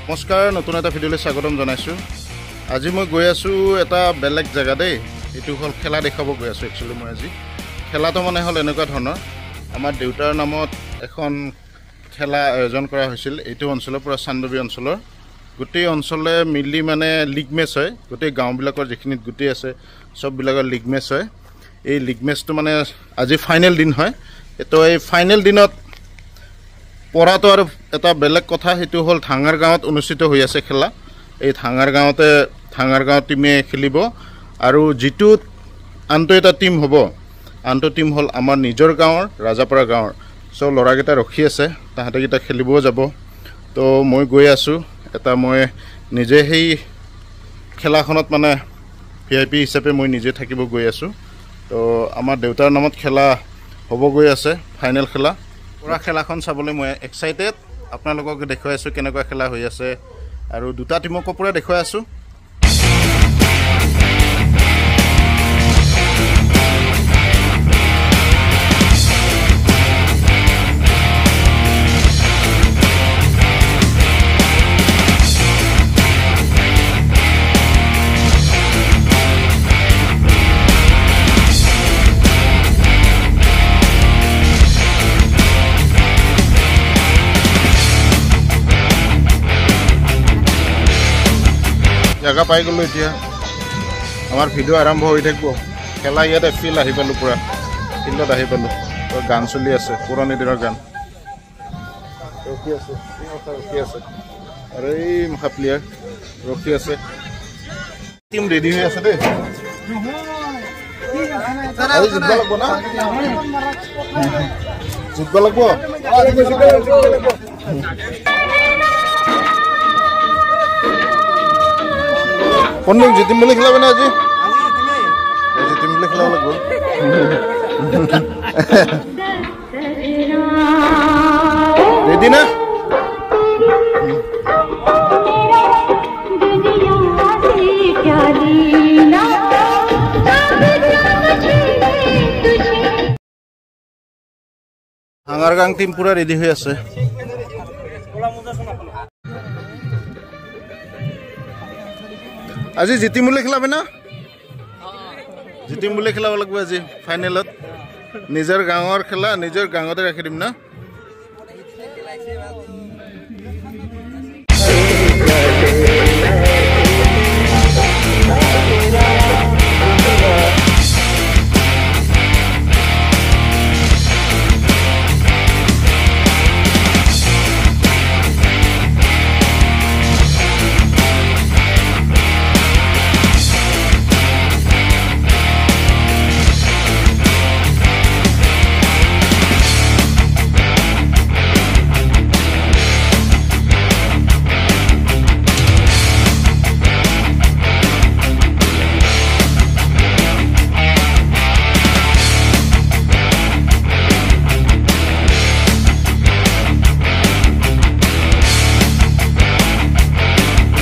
নমস্কাৰ নতুন এটা ভিডিঅ'লৈ স্বাগতম জনাইছোঁ। আজি মই গৈ আছোঁ এটা বেলেগ জেগা দেই। এইটো হ'ল খেলা দেখাব গৈ আছোঁ। একচুৱেলি মই আজি খেলাটো মানে হ'ল এনেকুৱা ধৰণৰ, আমাৰ দেউতাৰ নামত এখন খেলা আয়োজন কৰা হৈছিল। এইটো অঞ্চলৰ পৰা চান্দবী অঞ্চলৰ গোটেই অঞ্চলে মিলি মানে লীগ মেচ হয়। গোটেই গাঁওবিলাকৰ যিখিনিত গোটেই আছে চববিলাকৰ লীগ মেচ হয়। এই লীগ মেচটো মানে আজি ফাইনেল দিন হয়। তো এই ফাইনেল দিনত পঢ়াটো আৰু এটা বেলেগ কথা, সেইটো হ'ল ধাঙাৰ গাঁৱত অনুষ্ঠিত হৈ আছে খেলা। এই ধাঙাৰ গাঁৱত টিমে খেলিব আৰু যিটো আনটো এটা টিম হ'ব, আনটো টিম হ'ল আমাৰ নিজৰ গাঁৱৰ ৰাজাপাৰা গাঁৱৰ। চ' ল'ৰাকেইটা ৰখি আছে, তাহাঁতেকেইটা খেলিবও যাব। তো মই গৈ আছোঁ। মই নিজে সেই খেলাখনত মানে VIP হিচাপে মই নিজে থাকিব গৈ আছোঁ। তো আমাৰ দেউতাৰ নামত খেলা হ'ব গৈ আছে, ফাইনেল খেলা। পুৰা খেলাখন চাবলৈ মই এক্সাইটেড। আপোনালোকক দেখুৱাই আছোঁ কেনেকুৱা খেলা হৈ আছে আৰু দুটা টিমকো পুৰা দেখুৱাই আছোঁ। জেগা পাই গ'লোঁ। এতিয়া আমাৰ ভিডিঅ' আৰম্ভ হৈ থাকিব। খেলা ইয়াতে ফিল্ড আহি পালোঁ, পূৰা ফিল্ডত আহি পালোঁ। তো গান চলি আছে, পুৰণি দিনৰ গান ৰখি আছে আৰু এই মহা প্লেয়াৰ ৰখি আছে। টিম ৰেডি হৈ আছে দেই। জিতব লাগব না, জিতব লাগব। কোন দিন জিতিম বুলি খেলাব না? আজি জিতিম বুলি খেলাব লাগিব। ৰেডি না? ধাঙাৰ গাঁও টিম পুৰা ৰেডি হৈ আছে। আজি জিতিম বুলি খেলাবে না? জিতিম বুলি খেলাব লাগিব আজি ফাইনেলত। নিজৰ গাঁৱৰ খেলা নিজৰ গাঁৱতে ৰাখি দিম না।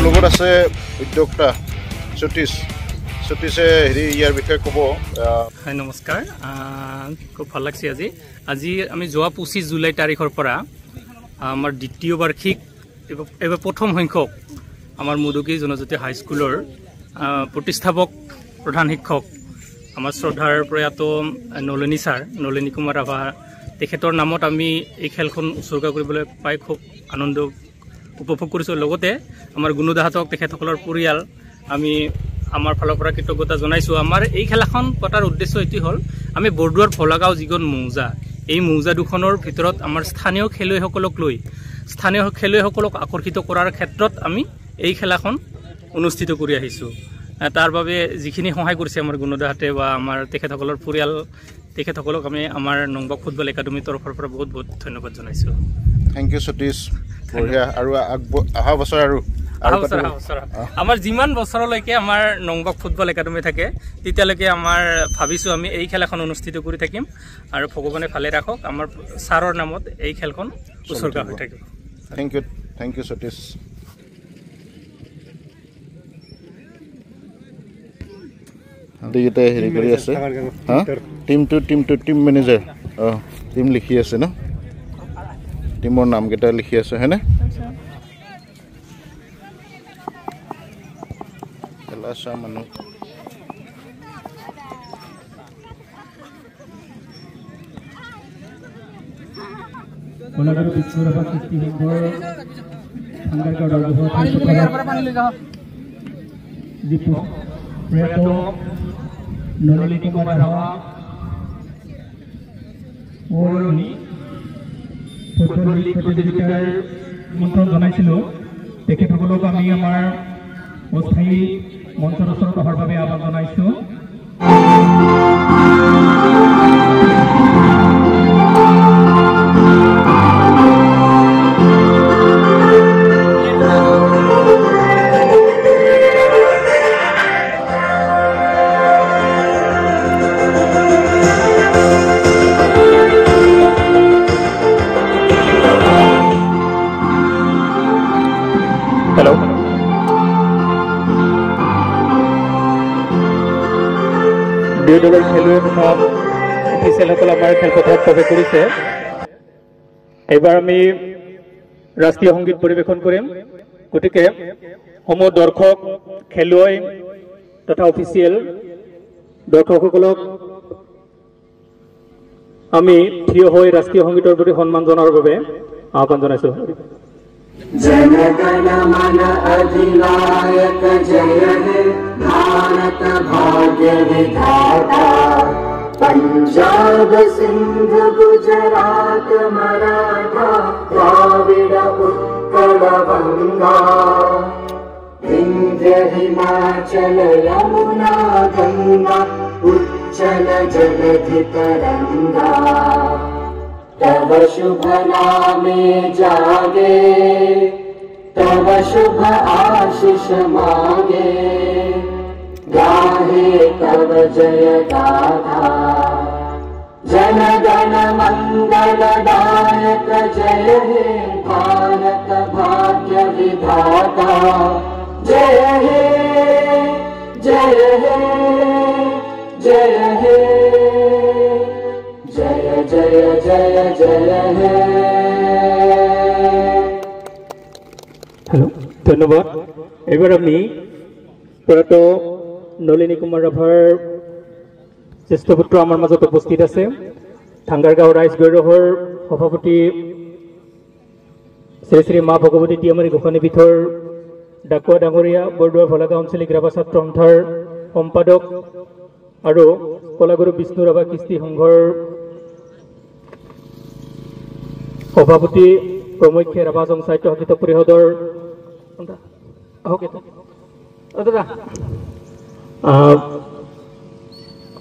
লগত আছে উদ্যোক্তা সতীশে হেৰি ইয়াৰ বিষয়ে ক'ব। হয়, নমস্কাৰ। খুব ভাল লাগছে আজি আমি যোৱা 25 জুলাই তাৰিখৰ পৰা আমাৰ দ্বিতীয় বাৰ্ষিক এইবাৰ প্ৰথম সংখ্যক আমাৰ মুদুকি জনজাতি হাইস্কুলৰ প্ৰতিষ্ঠাপক প্ৰধান শিক্ষক আমাৰ শ্ৰদ্ধাৰ প্ৰয়াত নলিনী কুমাৰ ৰাভা তেখেতৰ নামত আমি এই খেলখন উৎসৰ্গা কৰিবলৈ পাই খুব আনন্দ উপভোগ কৰিছোঁ। লগতে আমাৰ গুণদাহঁতক তেখেতসকলৰ পৰিয়াল আমি আমাৰ ফালৰ পৰা কৃতজ্ঞতা জনাইছোঁ। আমাৰ এই খেলাখন পতাৰ উদ্দেশ্য এটি হ'ল, আমি বৰদুৱাৰ ভোলাগাঁও যিখন মৌজা, এই মৌজা দুখনৰ ভিতৰত আমাৰ স্থানীয় খেলুৱৈসকলক আকৰ্ষিত কৰাৰ ক্ষেত্ৰত আমি এই খেলাখন অনুষ্ঠিত কৰি আহিছোঁ। তাৰ বাবে যিখিনি সহায় কৰিছে আমাৰ গুণদাহঁতে বা আমাৰ তেখেতসকলৰ পৰিয়াল, তেখেতসকলক আমি আমাৰ নংবাক ফুটবল একাডেমীৰ তৰফৰ পৰা বহুত বহুত ধন্যবাদ জনাইছোঁ। থেংক ইউ সতীশ, বঢ়িয়া। আৰু অহা বছৰ আৰু আমাৰ যিমান বছৰলৈকে আমাৰ নংবাক ফুটবল একাডেমি থাকে তেতিয়ালৈকে আমাৰ ভাবিছোঁ আমি এই খেল এখন অনুষ্ঠিত কৰি থাকিম আৰু ভগৱানে ভালে ৰাখক আমাৰ ছাৰৰ নামত এই খেলখন উৎসৰ্গা হৈ থাকিব। Thank you Satish. দুয়োটাই হেৰি কৰি আছে হা টিম মেনেজাৰ টিম লিখি আছে ন টিমৰ নামকেইটা লিখি আছে হয়নে খেলা চা মানুহ কলাগুৰু বিষ্ণুৰাভা কৃষ্টি সংঘৰ নললী কুমাৰ ৰাভা ফুটবল লীগ প্ৰতিযোগিতাৰ নিমন্ত্ৰণ জনাইছিলোঁ তেখেতসকলক আমি আমাৰ অস্থায়ী মঞ্চৰ ওচৰত অহাৰ বাবে আহ্বান জনাইছোঁ। দুই দলৰ খেলুৱৈ তথা অফিচিয়েলসকল আমাৰ খেলপথাৰত প্ৰৱেশ কৰিছে। এইবাৰ আমি ৰাষ্ট্ৰীয় সংগীত পৰিৱেশন কৰিম, গতিকে সমূহ দৰ্শক খেলুৱৈ তথা অফিচিয়েল দৰ্শকসকলক আমি থিয় হৈ ৰাষ্ট্ৰীয় সংগীতৰ প্ৰতি সন্মান জনাৰ বাবে আহ্বান জনাইছোঁ। जनगण मन अधिनायक जय हे भारत भाग्य विधाता पंजाब सिंध गुजरात मराठा द्राविड उत्कल गंगा विंध्य हिमाचल यमुना गंगा उच्चल जलधि तरंगा तव शुभ नामे जागे तव शुभ आशीष मागे गाहे तव जय गाथा जन गण मंगल दायक जय हे भारत भाग्य विधाता जय हे जय हे जय हे जय जय जय जय हे। हेलो धन्यवाद। एबार आमी प्रयात नलिनी कुमार राभार ज्येष्ठ पुत्र आमार মাজত उपस्थित আছে। ঠাঙ্গারগাঁও রাইজ গৈৰহৰ সভাপতি শ্ৰী শ্ৰী মা ভগৱতী টিয়ামাৰী গোসানী পীঠৰ ডাকুৱা ডাঙৰীয়া বৰদোৱা ভলাগাঁও আঞ্চলিক ৰাভা ছাত্ৰ সন্থাৰ সম্পাদক আৰু কলাগুৰু বিষ্ণুৰাভা কৃষ্টি সংঘৰ সভাপতি প্ৰমুখ্যে ৰাভা সাহিত্য সাহিত্য পৰিষদৰ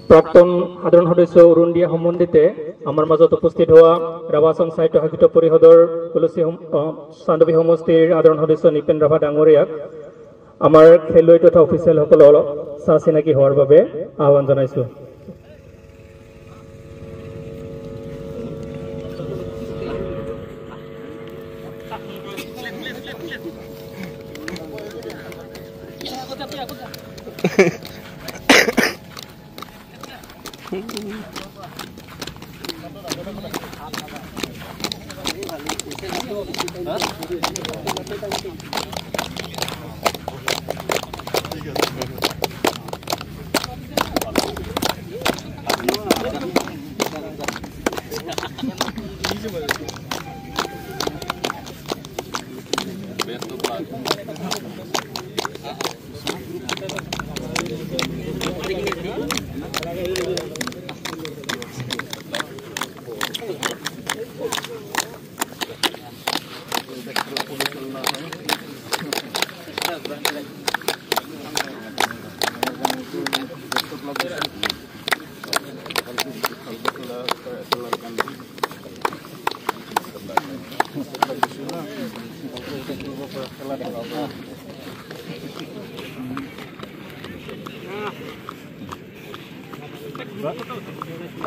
প্ৰাক্তন সাধাৰণ সদস্য অৰুণ দিয়া সম্বন্ধিতে আমাৰ মাজত উপস্থিত হোৱা ৰাভা সাহিত্য সাহিত্য পৰিষদৰ তুলসী চান্দৱী সমষ্টিৰ সাধাৰণ সদস্য নিপেন ৰাভা ডাঙৰীয়াক আমাৰ খেলুৱৈ তথা অফিচিয়েলসকল চাহ চিনাকি হোৱাৰ বাবে আহ্বান জনাইছোঁ।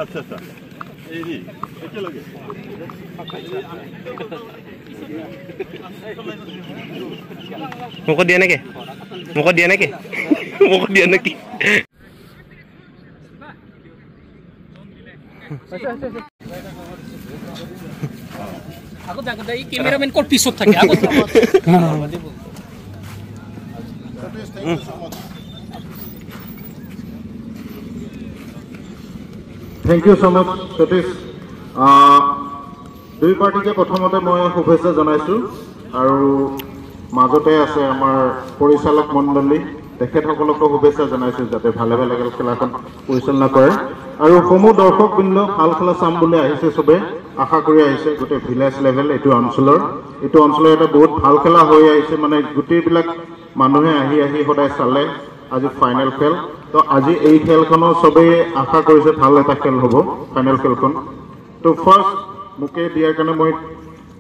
আচ্ছা আচ্ছা এই একেলগে মোকো দিয়া নেকি আগতে এই ক্যামেরাম্যান কোর পিছত থাকে আগতে Thank you so much, Satish. দুই পাৰ্টিকে প্ৰথমতে মই শুভেচ্ছা জনাইছোঁ আৰু মাজতে আছে আমাৰ পৰিচালক মণ্ডলী তেখেতসকলকো শুভেচ্ছা জনাইছোঁ যাতে ভালে ভালে খেলাখন পৰিচালনা কৰে আৰু সমূহ দৰ্শকবৃন্দ ভাল খেলা চাম বুলি আহিছে চবে আশা কৰি আহিছে গোটেই ভিলেজ লেভেল এইটো অঞ্চলৰ এটা বহুত ভাল খেলা হৈ আহিছে মানে গোটেইবিলাক মানুহে আহি সদায় চালে আজি ফাইনেল খেল তো আজি এই খেলখনো সবেই আশা কৰিছে ভাল এটা খেল হ'ব ফাইনেল খেলখন তো ফাৰ্ষ্ট মোকে দিয়াৰ কাৰণে মই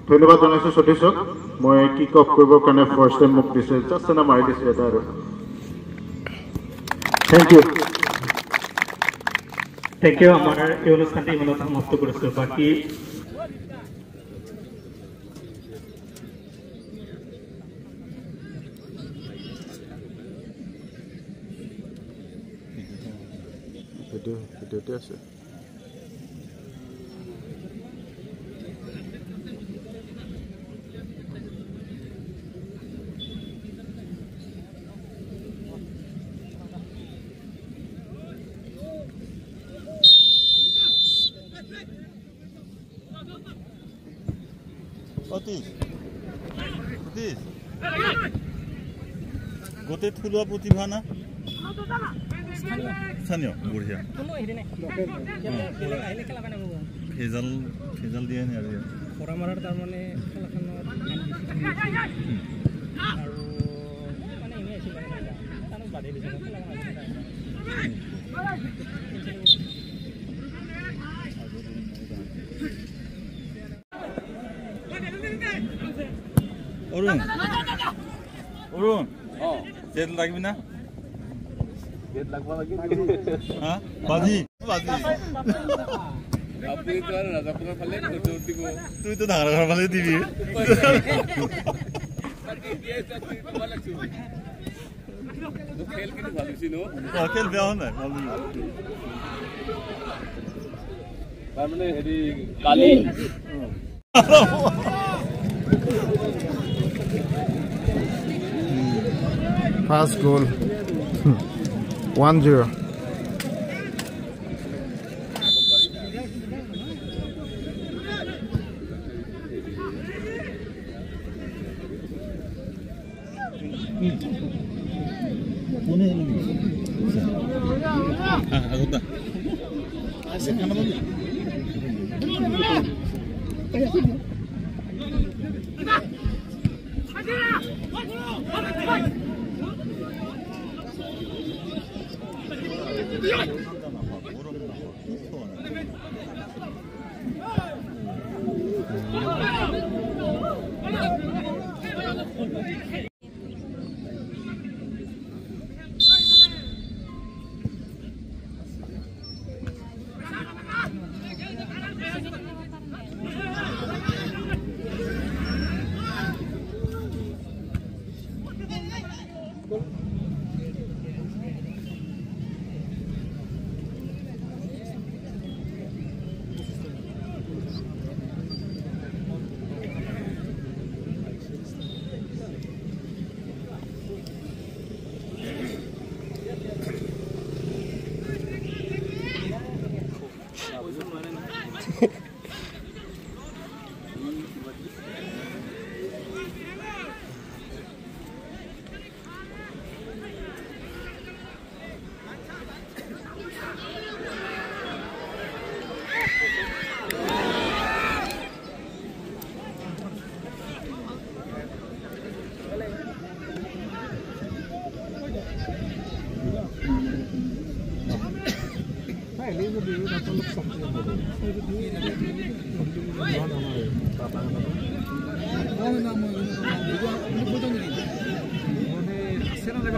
ধন্যবাদ জনাইছোঁ সতীশক মই কিক অফ কৰিবৰ কাৰণে ফাৰ্ষ্ট টাইম মোক দিছে জাষ্ট এটা মাৰি দিছে এটা আৰু থ্যাংক ইউ আমাৰ এই অনুষ্ঠানটি ইমানতে সমাপ্ত কৰেছে বাকি ভিডিওতে আছে গোটেই থলুৱা প্ৰতিভা না স্থানীয় বঢ়িয়া ফেজাল দিয়ে নে আৰু পৰামাৰাৰ তাৰমানে খেলাখনত আৰু মানে এনে আছিল মানে বাঢ়ি দিছে অৰুণ জেট লাগবি না জেট লাগবা লাগি হ্যাঁ বাজি আপনি তো আর রাজাপুরের ফালে কত দিব তুই তো ধারাঘর ফালে দিবি খেল কিন্তু ভালো ছিল খেল বেয়া নাই ভালো তার মানে হেৰি কালি First goal 1-0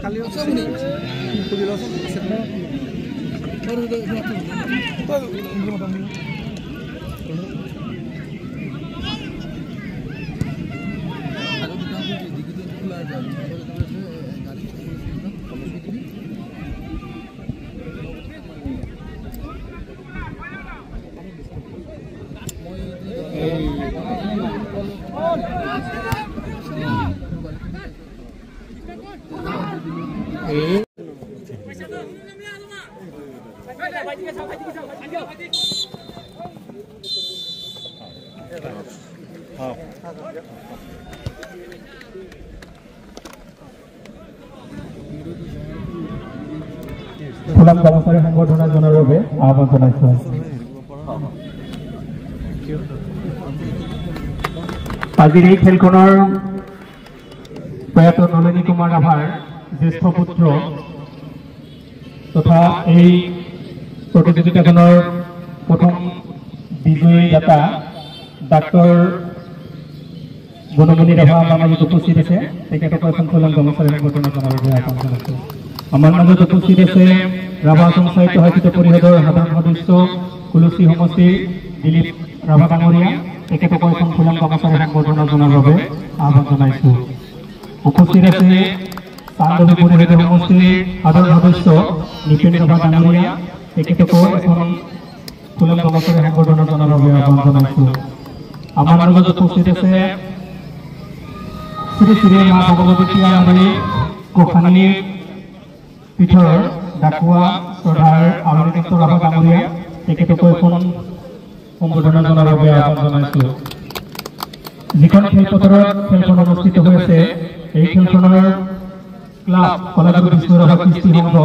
কালি ফুলাম কৰ্মচাৰী সংগঠনৰ জনাৰ বাবে আহ্বান জনাইছো। আজিৰ এই খেলখনৰ প্ৰয়াত নলিনী কুমাৰ ৰাভাৰ জ্যেষ্ঠ পুত্ৰ তথা এই প্ৰতিযোগিতাখনৰ প্ৰথম বিজয়ীদাতা ডাক্তৰ বনমণি ৰাভা আমাৰ মাজত উপস্থিত আছে। তেখেতক এখন ফুলাম কৰ্মচাৰী সংগঠনৰ জনাৰ বাবে আহ্বান জনাইছো। আমাৰ মাজত উপস্থিত আছে ৰাভা আসাম সাহিত্য সাহিত্য পৰিষদৰ সাধাৰণ সদস্য কুলচী সমষ্টিৰ দিলীপ ৰাভা ডাঙৰীয়া। তেখেতক এখন ফুলাম কৰ্মচাৰী সংগঠনৰ জনাৰ বাবে আহ্বান জনাইছো। উপস্থিত আছে চান্দবী পৰিষদৰ সমষ্টিৰ সাধাৰণ সদস্য নিপেন ৰাভা ডাঙৰীয়া। তেখেতকো এখন ফুলাম কৰ্মচাৰী সংগঠনৰ জনাৰ বাবে আহ্বান জনাইছো। আমাৰ মাজত উপস্থিত আছে শ্ৰী শ্ৰী মা ভগৱতী ত্ৰিয়ামণি গোসানী পীঠৰ ডাকুৱা শ্ৰদ্ধাৰ আৰণ্যকান্ত ৰাভা ডাঙৰীয়া। তেখেতকো এখন সম্বোধনা জনাৰ বাবে আহ্বান জনাইছো। যিখন খেলপথাৰত খেলখন অনুষ্ঠিত হৈ আছে এই খেলখনৰ ক্লাব কলাগুৰু বিষ্ণু ৰাভা কৃষ্টি সংঘ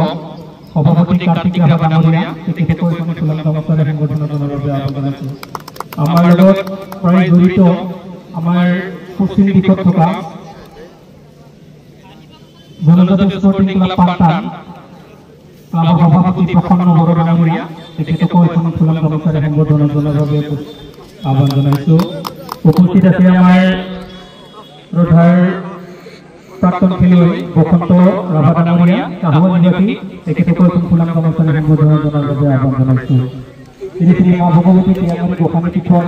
সভাপতি কাৰ্তিক ৰাভা ডাঙৰীয়া। তেখেতকো এখন ফুলাম কৰ্মচাৰী সংগঠনৰ জনাৰ বাবে আহ্বান জনাইছো। আমাৰ লগত প্ৰায় জড়িত আমাৰ পশ্চিম দিশত থকা জনজাতি স্পৰ্টিং ক্লাব পাঁচটান ক্লাবৰ সভাপতি প্ৰসন্ন বড়ো ডাঙৰীয়া। তেখেতকো এখন ফুলাম কৰ্মচাৰী সংগঠনৰ জনাৰ বাবে আহ্বান জনাইছো। উপস্থিত আছে আমাৰ শ্ৰদ্ধাৰ প্ৰাক্তন খেলুৱৈ বসন্ত ৰাভা ডাঙৰীয়া কাহুৱা নিবাসী। তেখেতকো এখন ফুলাম কৰ্মচাৰী সংগঠনৰ জনাৰ বাবে আহ্বান জনাইছো। শ্ৰী শ্ৰী মা ভগৱতী ত্ৰিয়ামণি গোসানী পীঠৰ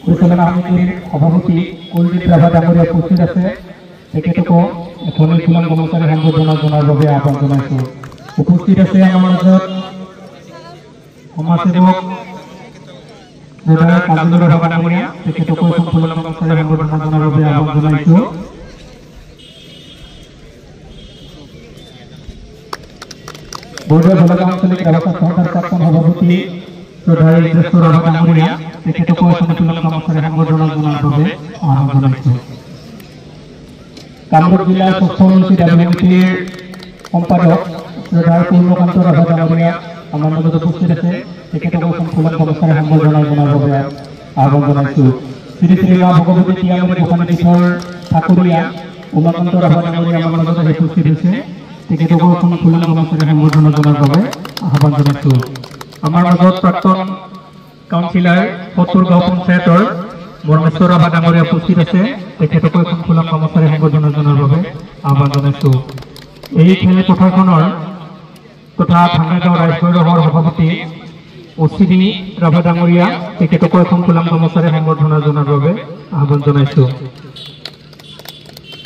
পৰিচালনা সমিতিৰ সভাপতি কুলদীপ ৰাভা ডাঙৰীয়া উপস্থিত আছে। তেখেতকো এখন ফুলাম কৰ্মচাৰী সংগঠনৰ জনাৰ বাবে আহ্বান জনাইছো। উপস্থিত আছে আমাৰ মাজত সমাজসেৱক কাজল ৰাভা ডাঙৰীয়া। তেখেতকো এখন ফুলাম কৰ্মচাৰী সংগঠনৰ জনাৰ বাবে আহ্বান জনাইছো। বৰদোৱা জলগাঁও আঞ্চলিক ৰাভা সহকাৰী প্ৰাক্তন সভাপতি শ্ৰদ্ধাৰ জ্যেষ্ঠ ৰাভা ডাঙৰীয়া। তেখেতকো এখন ফুলাম কৰ্মচাৰী সংগঠনৰ জনাৰ বাবে আহ্বান জনাইছো। কামৰূপ জিলাৰ স্বচ্ছ উন্নতি দাবী সমিতিৰ সম্পাদক শ্ৰদ্ধাৰ পূৰ্ণকান্ত ৰাভা ডাঙৰীয়া আমাৰ মাজত উপস্থিত আছে। তেখেতকো এখন ফুলাম কৰ্মচাৰী সংগঠনৰ জনাৰ বাবে আহ্বান জনাইছো। শ্ৰী শ্ৰী মা ভগৱতী ত্ৰিয়ামণি গোসানী পীঠৰ ঠাকুৰীয়া উমাকান্ত ৰাভা ডাঙৰীয়া আমাৰ মাজত উপস্থিত হৈছে। তেখেতকো এখন ফুলাম কৰ্মচাৰী সংগঠনৰ জনাৰ বাবে আহ্বান জনাইছো। আমাৰ মাজত প্ৰাক্তন কাউন্সিলাৰ সত্তৰ গাঁও পঞ্চায়তৰ বৰ্মেশ্বৰ ৰাভা ডাঙৰীয়া উপস্থিত আছে। তেখেতকো এখন ফুলাম কৰ্মচাৰী সংগঠনৰ জনাৰ বাবে আহ্বান জনাইছো। এই খেলপথাৰখনৰ তথা ভাঙ্গাগাঁও ৰাইজগড়ৰ সভাপতি অচিনী ৰাভা ডাঙৰীয়া। তেখেতকো এখন ফুলাম কৰ্মচাৰী সংগঠনৰ জনাৰ বাবে আহ্বান জনাইছো।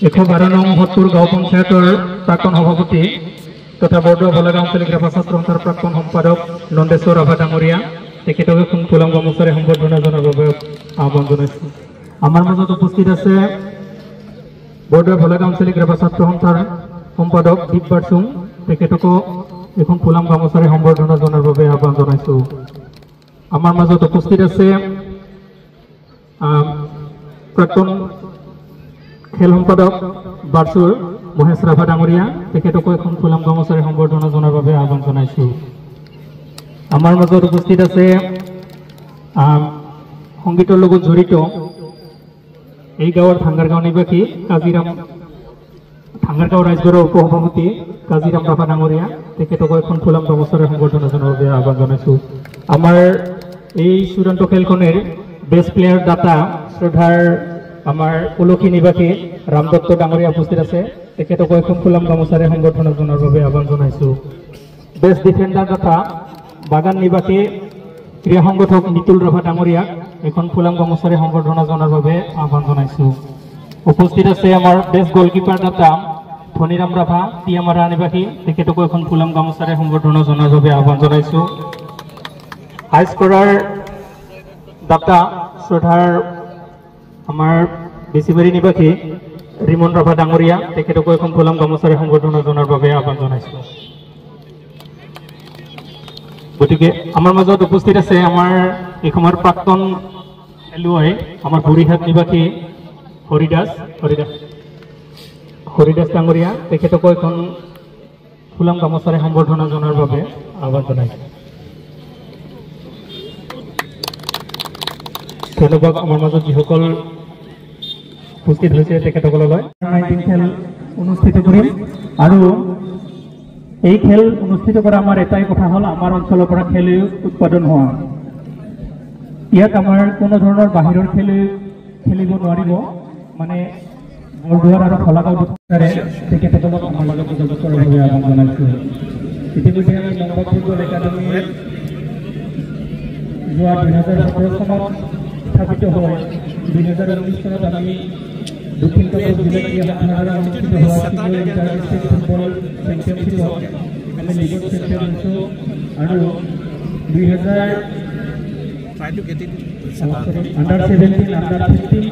112 নং 70 গাঁও পঞ্চায়তৰ প্ৰাক্তন সভাপতি তথা বৰদোৱা বলাগাঁও আঞ্চলিক ৰাভা ছাত্ৰ সন্থাৰ প্ৰাক্তন সম্পাদক নন্দেশ্বৰ ৰাভা ডাঙৰীয়া। তেখেতকো এখন ফুলাম কৰ্মচাৰী সংগঠনৰ জনাৰ বাবে আহ্বান জনাইছো। আমাৰ মাজত উপস্থিত আছে বৰদোৱা বলাগাঁও আঞ্চলিক ৰাভা ছাত্ৰ সন্থাৰ সম্পাদক দীপবাৰ চুং। তেখেতকো এখন ফুলাম কৰ্মচাৰী সংগঠনৰ জনাৰ বাবে আহ্বান জনাইছো। আমাৰ মাজত উপস্থিত আছে প্ৰাক্তন খেল সম্পাদক বাৰচুৰ মহেশ ৰাভা ডাঙৰীয়া। তেখেতকো এখন ফুলাম কৰ্মচাৰী সংগঠনৰ জনাৰ বাবে আহ্বান জনাইছো। আমাৰ মাজত উপস্থিত আছে সংগীতৰ লগত জড়িত এই গাঁৱৰ ভাঙ্গাৰগাঁও নিবাসী ভাঙ্গাৰগাঁও ৰাইজগড়ৰ উপসভাপতি কাজিৰাম ৰাভা ডাঙৰীয়া। তেখেতকো এখন ফুলাম কৰ্মচাৰী সংগঠনৰ জনাৰ বাবে আহ্বান জনাইছো। আমাৰ এই চূড়ান্ত খেলখনৰ বেষ্ট প্লেয়াৰ দাতা শ্ৰদ্ধাৰ আমাৰ উলসী নিবাসী ৰাম দত্ত ডাঙৰীয়া উপস্থিত আছে। তেখেতকো এখন ফুলাম কৰ্মচাৰী সংগঠনৰ জনাৰ বাবে আহ্বান জনাইছো। বেষ্ট ডিফেন্ডাৰ তথা বাগান নিবাসী ক্ৰীড়া সংগঠক নিতুল ৰাভা ডাঙৰীয়াক এখন ফুলাম গামোচাৰে সম্বৰ্ধনা জনাৰ বাবে আহ্বান জনাইছোঁ। উপস্থিত আছে আমাৰ বেষ্ট গলকিপাৰ তথা ধনীৰাম ৰাভা টিয়ামাৰা নিবাসী, তেখেতকো এখন ফুলাম গামোচাৰে সম্বৰ্ধনা জনাৰ বাবে আহ্বান জনাইছোঁ। হাই স্কৰাৰ দাতা শ্ৰদ্ধাৰ আমাৰ বেছিবাৰী নিবাসী ৰিমন ৰাভা ডাঙৰীয়া, তেখেতকো এখন ফুলাম গামোচাৰে সম্বৰ্ধনা জনাৰ বাবে আহ্বান জনাইছোঁ। গতিকে আমাৰ মাজত উপস্থিত আছে আমাৰ এই সময়ৰ প্ৰাক্তন খেলুৱৈ আমাৰ বুঢ়ীহাট নিবাসী হৰিদাস ডাঙৰীয়া, তেখেতকো এখন ফুলাম গামোচাৰে সম্বৰ্ধনা জনাৰ বাবে আহ্বান জনাইছোঁ। ধন্যবাদ আমাৰ মাজত যিসকল উপস্থিত হৈছে তেখেতসকললৈ। খেল অনুষ্ঠিত কৰিম আৰু এই খেল অনুষ্ঠিত কৰা আমাৰ এটাই কথা হ'ল আমাৰ অঞ্চলৰ পৰা খেল উৎপাদন হোৱা। ইয়াত আমাৰ কোনো ধৰণৰ বাহিৰৰ খেলিব নোৱাৰিব, মানে বৰদুৱাৰ আৰু খলাগাঁও দুটাৰে তেখেতসকলক আমাৰ লগত যোগাযোগ কৰাৰ বাবে আহ্বান জনাইছোঁ। ইতিমধ্যে আমি লংবা ফুটবল একাডেমীত যোৱা 2017 চনত স্থাপিত হয়। 2019 চনত আমি দক্ষিণ কলকাতা জিলাত অনুষ্ঠিত হোৱা ইণ্টাৰনেশ্যনেল ফুটবল চেম্পিয়নশ্বিপত আমি লিগত চেম্পিয়ন হৈছোঁ আৰু 2000 17, under 15, under 13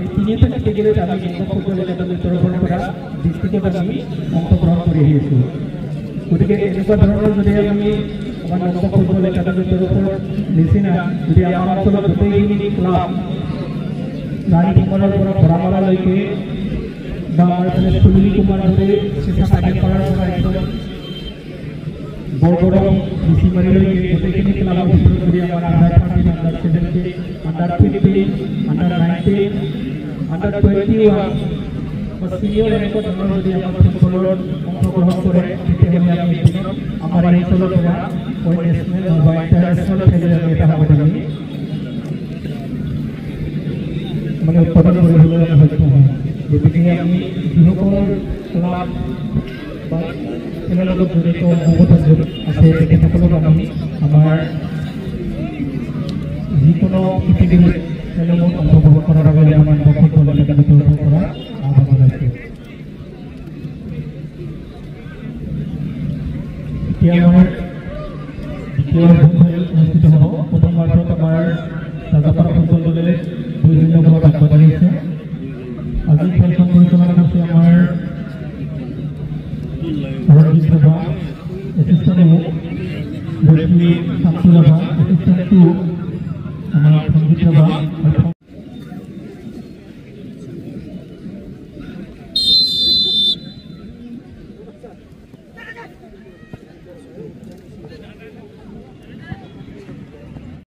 এই তিনিটা কেটেগৰীত আমি লংবা ফুটবল একাডেমীৰ তৰফৰ পৰা ডিষ্ট্ৰিক্টত আমি অংশগ্ৰহণ কৰি আহিছোঁ। গতিকে এনেকুৱা ধৰণৰ যদি আমি আমাৰ লংবা ফুটবল একাডেমীৰ তৰফৰ নিচিনা যদি আমাৰ অঞ্চলত গোটেইখিনি ক্লাব ৰাণীকমলৰ পৰা ভৰামাৰালৈকে বা আমাৰ ফালে সুনীল কুমাৰ ধৰি চেষ্টাপাৰাৰ পৰা একদম বৰগড় বিচিমাৰীলৈকে গোটেইখিনি ক্লাবৰ ভিতৰত যদি আমাৰ under 13, under 17, under 15, under 19, under 21 বা চিনিয়ৰ এনেকুৱা ধৰণৰ যদি আমাৰ ফুটবলত অংশগ্ৰহণ কৰে, তেতিয়াহ'লে আমি দিনত আমাৰ এই অঞ্চলৰ পৰা নেশ্যনেল বা ইণ্টাৰনেশ্যনেল খেলুৱৈ আমি এটা সময়ত আমি মানে উৎপাদন কৰিবলৈ আমি সক্ষম হওঁ। গতিকে আমি যিসকল ক্লাব বা খেলৰ লগত জড়িত বহুত আছে তেখেতসকলক আমি আমাৰ যিকোনো কেটেগৰীত খেলত অংশগ্ৰহণ কৰাৰ বাবে আমাৰ ফুটবল একাডেমীৰ তৰফৰ পৰা আহ্বান জনাইছোঁ। এতিয়া আমাৰ দ্বিতীয় খেল অনুষ্ঠিত হ'ব। প্ৰথম মাৰ্চত আমাৰ ৰাজাপাৰা ফুটবল দলে 2-0 গোলত আগবাঢ়ি আছে। আজি খেলখন পৰিচালনা কৰিছে আমাৰ Ranjit Rabha, assistant referee Shamsul Rabha, assistant 2 আমাৰ সঞ্জিত ৰাভা,